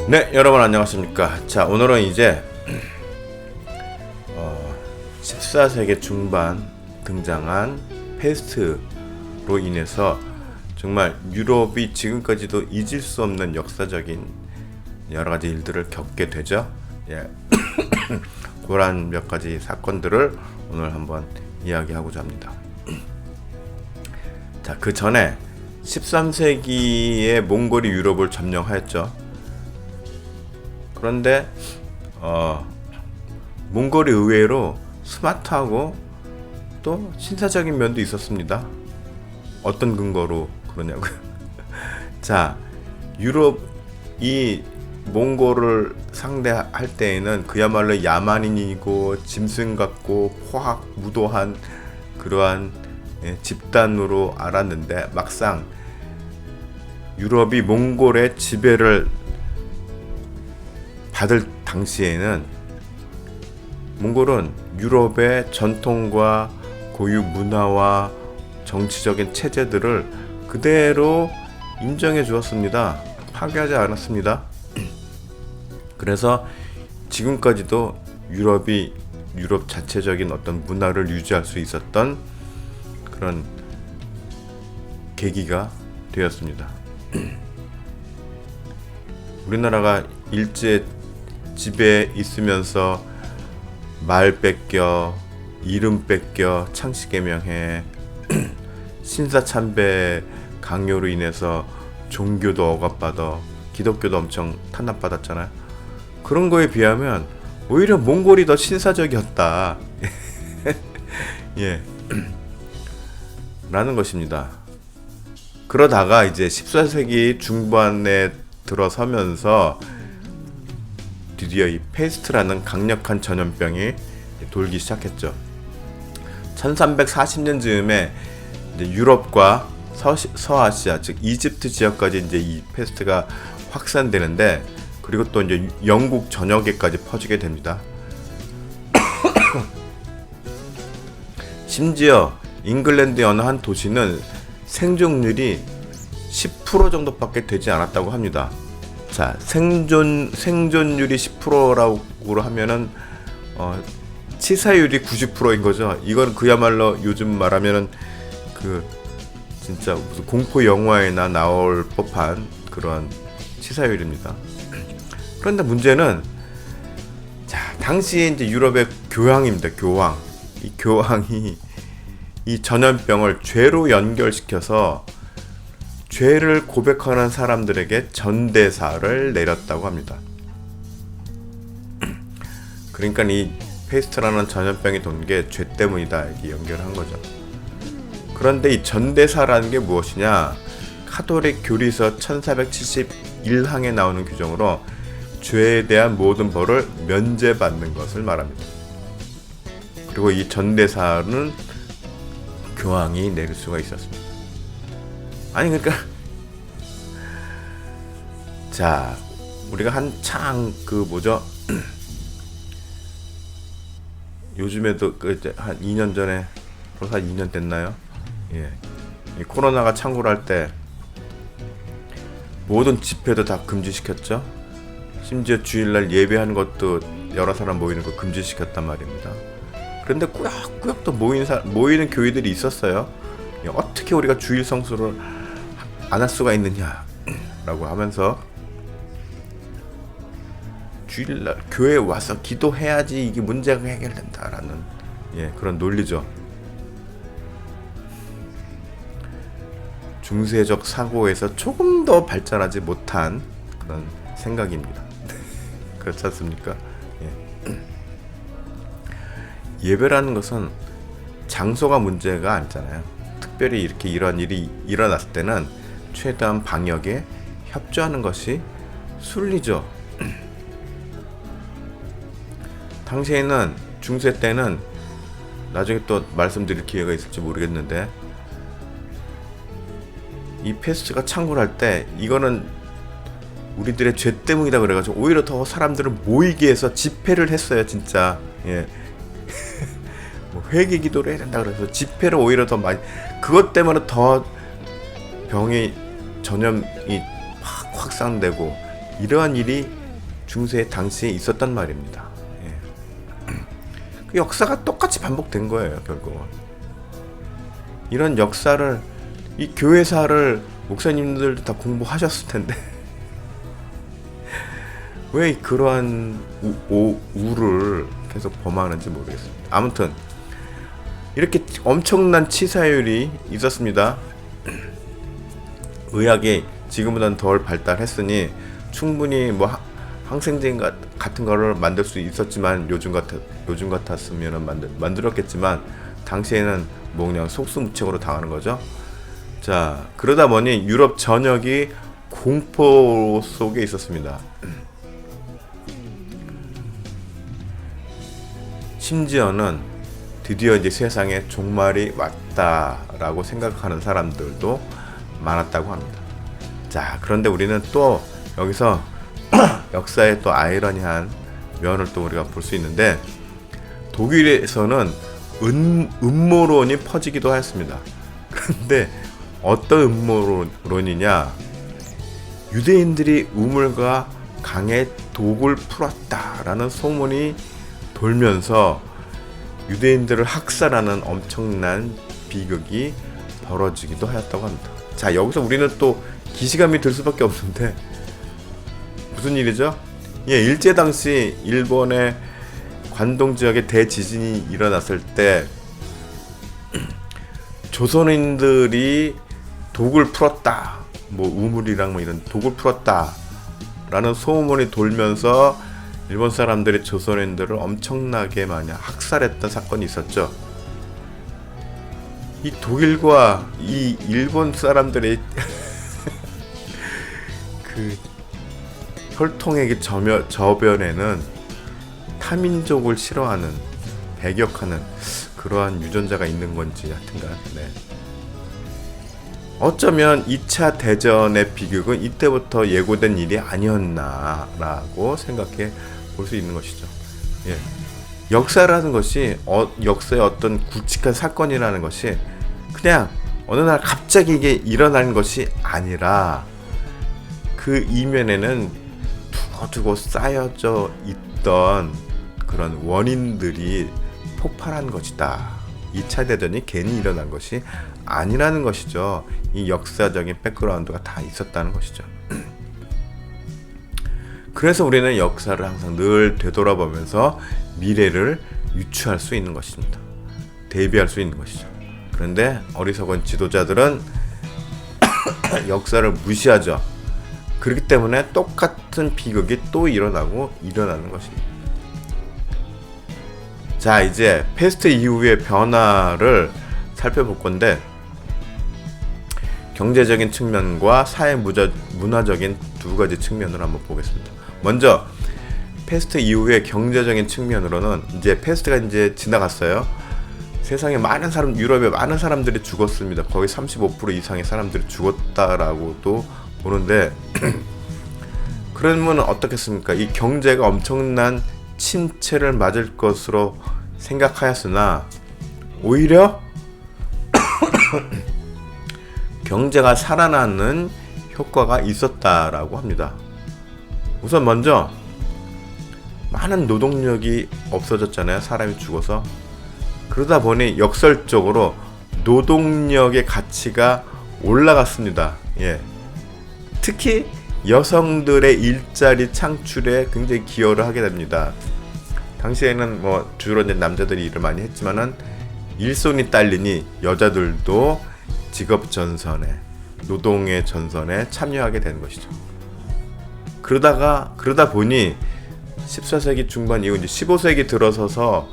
네, 여러분 안녕하십니까. 자, 오늘은 이제 14세기 중반 등장한 페스트로 인해서 정말 유럽이 지금까지도 잊을 수 없는 역사적인 여러 가지 일들을 겪게 되죠. 예. 그런 몇 가지 사건들을 오늘 한번 이야기하고자 합니다. 자, 그 전에 13세기에 몽골이 유럽을 점령하였죠. 그런데 몽골이 의외로 스마트하고 또 신사적인 면도 있었습니다. 어떤 근거로 그러냐고요? 자, 유럽이 몽골을 상대할 때에는 그야말로 야만인이고 짐승 같고 포악무도한 그러한 집단으로 알았는데, 막상 유럽이 몽골의 지배를 받을 당시에는 몽골은 유럽의 전통과 고유 문화와 정치적인 체제들을 그대로 인정해 주었습니다. 파괴하지 않았습니다. 그래서 지금까지도 유럽 자체적인 어떤 문화를 유지할 수 있었던 그런 계기가 되었습니다. 우리나라가 일제 집에 있으면서 말 뺏겨, 이름 뺏겨, 창씨개명해, 신사참배 강요로 인해서 종교도 억압받아, 기독교도 엄청 탄압받았잖아요. 그런 거에 비하면 오히려 몽골이 더 신사적이었다. 예. 라는 것입니다. 그러다가 이제 14세기 중반에 들어서면서 드디어 이 페스트라는 강력한 전염병이 돌기 시작했죠. 1340년 즈음에 이제 유럽과 서아시아, 즉 이집트 지역까지 이제 이 페스트가 확산되는데, 그리고 또 이제 영국 전역에까지 퍼지게 됩니다. 심지어 잉글랜드의 어느 한 도시는 생존율이 10% 정도밖에 되지 않았다고 합니다. 자, 생존율이 10%라고 하면은 치사율이 90%인 거죠. 이건 그야말로 요즘 말하면은 그 진짜 무슨 공포 영화에나 나올 법한 그런 치사율입니다. 그런데 문제는, 자, 당시에 이제 유럽의 교황입니다. 이 교황이 이 전염병을 죄로 연결시켜서 죄를 고백하는 사람들에게 전대사를 내렸다고 합니다. 그러니까 이 페스트라는 전염병이 돈 게 죄 때문이다, 이렇게 연결한 거죠. 그런데 이 전대사라는 게 무엇이냐? 카톨릭 교리서 1471항에 나오는 규정으로 죄에 대한 모든 벌을 면제받는 것을 말합니다. 그리고 이 전대사는 교황이 내릴 수가 있었습니다. 아니, 그러니까 자, 우리가 한창 요즘에도 한 2년 전에, 벌써 한 2년 됐나요? 예, 이 코로나가 창궐할 때 모든 집회도 다 금지시켰죠. 심지어 주일날 예배하는 것도 여러 사람 모이는 거 금지시켰단 말입니다. 그런데 꾸역꾸역 또 모이는 교회들이 있었어요. 어떻게 우리가 주일 성수를 안 할 수가 있느냐 라고 하면서, 주일날 교회에 와서 기도해야지 이게 문제가 해결된다라는 그런 논리죠. 중세적 사고에서 조금 더 발전하지 못한 그런 생각입니다. 그렇지 않습니까? 예배라는 것은 장소가 문제가 아니잖아요. 특별히 이렇게 이런 일이 일어났을 때는 최대한 방역에 협조하는 것이 순리죠. 당시에는, 중세 때는, 나중에 또 말씀드릴 기회가 있을지 모르겠는데, 이 페스트가 창궐할 때 이거는 우리들의 죄 때문이다 그래가지고 오히려 더 사람들을 모이게 해서 집회를 했어요, 진짜. 예. 뭐 회개 기도를 해야 된다 그래서 집회를 오히려 더 많이, 그것 때문에 더 병이 전염이 확 확산되고 이러한 일이 중세 당시에 있었단 말입니다. 예. 그 역사가 똑같이 반복된 거예요, 결국은. 이런 역사를, 이 교회사를 목사님들도 다 공부하셨을 텐데 왜 그러한 우를 계속 범하는지 모르겠습니다. 아무튼 이렇게 엄청난 치사율이 있었습니다. 의학이 지금보다는 덜 발달했으니 충분히 뭐 항생제 같은 거를 만들 수 있었지만 요즘 같았으면 만들었겠지만 당시에는 뭐 그냥 속수무책으로 당하는 거죠. 자, 그러다 보니 유럽 전역이 공포 속에 있었습니다. 심지어는 드디어 이제 세상에 종말이 왔다라고 생각하는 사람들도 많았다고 합니다. 자, 그런데 우리는 또 여기서 역사의 또 아이러니한 면을 또 우리가 볼 수 있는데, 독일에서는 음모론이 퍼지기도 했습니다. 그런데 어떤 음모론이냐, 유대인들이 우물과 강에 독을 풀었다라는 소문이 돌면서 유대인들을 학살하는 엄청난 비극이 벌어지기도 하였다고 합니다. 자, 여기서 우리는 또 기시감이 들 수밖에 없는데 무슨 일이죠? 예, 일제 당시 일본의 관동 지역에 대지진이 일어났을 때 조선인들이 독을 풀었다, 뭐 우물이랑 뭐 이런 독을 풀었다 라는 소문이 돌면서 일본 사람들이 조선인들을 엄청나게 많이 학살했던 사건이 있었죠. 이 독일과 이 일본 사람들의 그 혈통의 저변에는 타민족을 싫어하는, 배격하는 그러한 유전자가 있는 건지 하여튼간, 네. 어쩌면 2차 대전의 비극은 이때부터 예고된 일이 아니었나라고 생각해 볼 수 있는 것이죠. 예. 역사라는 것이 역사의 어떤 굵직한 사건이라는 것이 그냥 어느 날 갑자기 이게 일어나는 것이 아니라 그 이면에는 두고두고 쌓여져 있던 그런 원인들이 폭발한 것이다. 2차 대전이 괜히 일어난 것이 아니라는 것이죠. 이 역사적인 백그라운드가 다 있었다는 것이죠. 그래서 우리는 역사를 항상 늘 되돌아보면서 미래를 유추할 수 있는 것입니다. 대비할 수 있는 것이죠. 그런데 어리석은 지도자들은 역사를 무시하죠. 그렇기 때문에 똑같은 비극이 또 일어나는 것입니다. 자, 이제 패스트 이후의 변화를 살펴볼 건데, 경제적인 측면과 사회 문화적인 두 가지 측면을 한번 보겠습니다. 먼저 패스트 이후의 경제적인 측면으로는 이제 패스트가 이제 지나갔어요. 세상에 많은 유럽에 많은 사람들이 죽었습니다. 거의 35% 이상의 사람들이 죽었다라고도 보는데 그러면 어떻겠습니까? 이 경제가 엄청난 침체를 맞을 것으로 생각하였으나 오히려 경제가 살아나는 효과가 있었다라고 합니다. 우선 먼저 많은 노동력이 없어졌잖아요. 사람이 죽어서. 그러다 보니 역설적으로 노동력의 가치가 올라갔습니다. 예. 특히 여성들의 일자리 창출에 굉장히 기여를 하게 됩니다. 당시에는 뭐 주로 이제 남자들이 일을 많이 했지만은 일손이 딸리니 여자들도 직업 전선에, 노동의 전선에 참여하게 되는 것이죠. 그러다 보니 14세기 중반 이후 이제 15세기 들어서서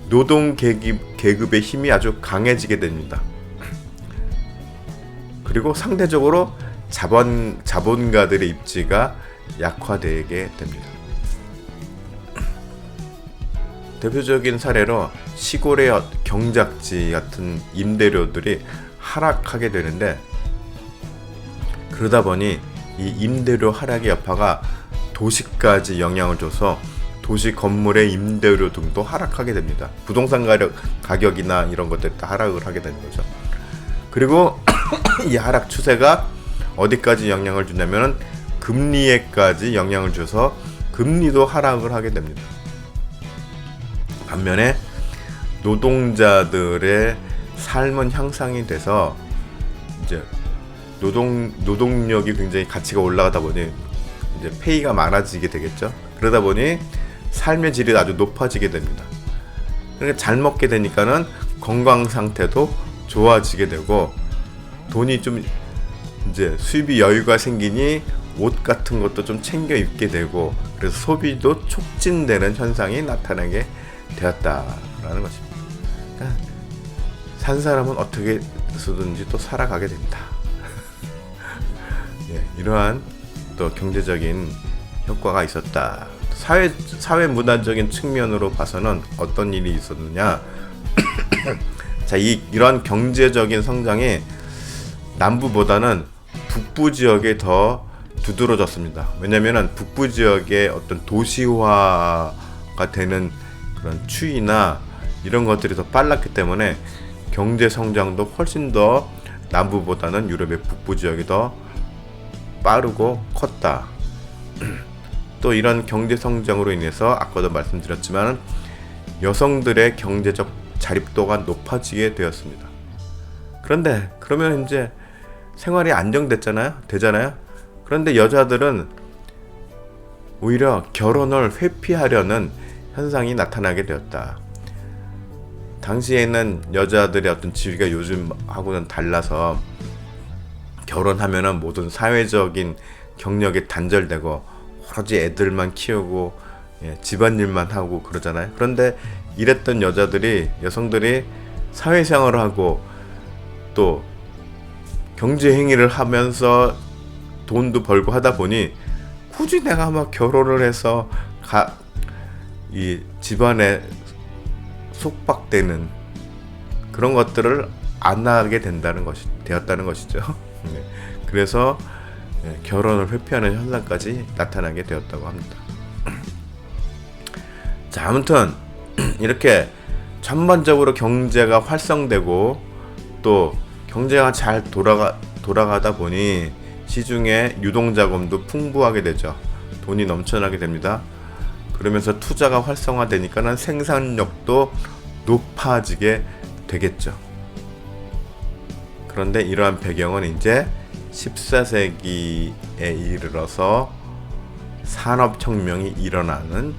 노동 계급의 힘이 아주 강해지게 됩니다. 그리고 상대적으로 자본가들의 입지가 약화되게 됩니다. 대표적인 사례로 시골의 경작지 같은 임대료들이 하락하게 되는데, 그러다 보니 이 임대료 하락의 여파가 도시까지 영향을 줘서 도시 건물의 임대료 등도 하락하게 됩니다. 부동산 가격이나 이런 것들이 다 하락을 하게 되는 거죠. 그리고 이 하락 추세가 어디까지 영향을 주냐면 금리에까지 영향을 줘서 금리도 하락을 하게 됩니다. 반면에 노동자들의 삶은 향상이 돼서 이제 노동력이 굉장히 가치가 올라가다 보니 이제 페이가 많아지게 되겠죠. 그러다 보니 삶의 질이 아주 높아지게 됩니다. 그러니까 잘 먹게 되니까는 건강 상태도 좋아지게 되고 돈이 좀 이제 수입이 여유가 생기니 옷 같은 것도 좀 챙겨 입게 되고 그래서 소비도 촉진되는 현상이 나타나게 되었다라는 것입니다. 그러니까 산 사람은 어떻게 해서든지 또 살아가게 됩니다. 예, 이러한 또 경제적인 효과가 있었다. 사회 문화적인 측면으로 봐서는 어떤 일이 있었느냐? 자, 이런 경제적인 성장이 남부보다는 북부 지역에 더 두드러졌습니다. 왜냐면은 북부 지역의 어떤 도시화가 되는 그런 추이나 이런 것들이 더 빨랐기 때문에 경제 성장도 훨씬 더 남부보다는 유럽의 북부 지역이 더 빠르고 컸다. 또 이런 경제 성장으로 인해서 아까도 말씀드렸지만 여성들의 경제적 자립도가 높아지게 되었습니다. 그런데 그러면 이제 생활이 되잖아요. 그런데 여자들은 오히려 결혼을 회피하려는 현상이 나타나게 되었다. 당시에는 여자들의 어떤 지위가 요즘하고는 달라서 결혼하면은 모든 사회적인 경력이 단절되고 오로지 애들만 키우고 집안일만 하고 그러잖아요. 그런데 이랬던 여성들이 사회생활을 하고 또 경제행위를 하면서 돈도 벌고 하다 보니 굳이 내가 막 결혼을 해서 이 집안에 속박되는 그런 것들을 안 하게 되었다는 것이죠. 네. 그래서 결혼을 회피하는 현상까지 나타나게 되었다고 합니다. 자, 아무튼 이렇게 전반적으로 경제가 활성되고 또 경제가 잘 돌아가다 보니 시중에 유동자금도 풍부하게 되죠. 돈이 넘쳐나게 됩니다. 그러면서 투자가 활성화되니까는 생산력도 높아지게 되겠죠. 그런데 이러한 배경은 이제 14세기에 이르러서 산업혁명이 일어나는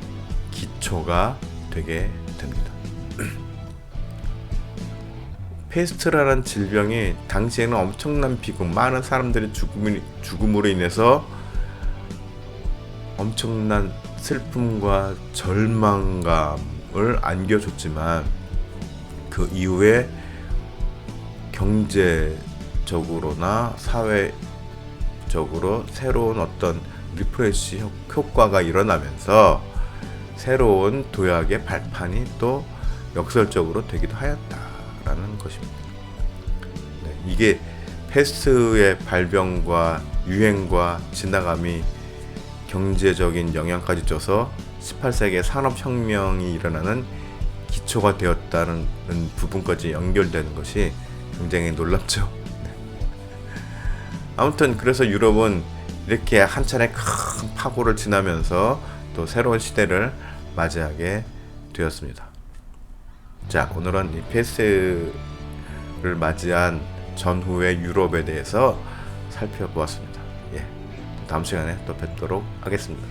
기초가 되게 됩니다. 페스트라는 질병이 당시에는 엄청난 비극, 많은 사람들의 죽음으로 인해서 엄청난 슬픔과 절망감을 안겨줬지만 그 이후에 경제적으로나 사회적으로 새로운 어떤 리프레시 효과가 일어나면서 새로운 도약의 발판이 또 역설적으로 되기도 하였다라는 것입니다. 네, 이게 패스트의 발병과 유행과 지나감이 경제적인 영향까지 줘서 18세기의 산업혁명이 일어나는 기초가 되었다는 부분까지 연결되는 것이 굉장히 놀랍죠. 아무튼 그래서 유럽은 이렇게 한 차례 큰 파고를 지나면서 또 새로운 시대를 맞이하게 되었습니다. 자, 오늘은 이 페스트를 맞이한 전후의 유럽에 대해서 살펴보았습니다. 예, 다음 시간에 또 뵙도록 하겠습니다.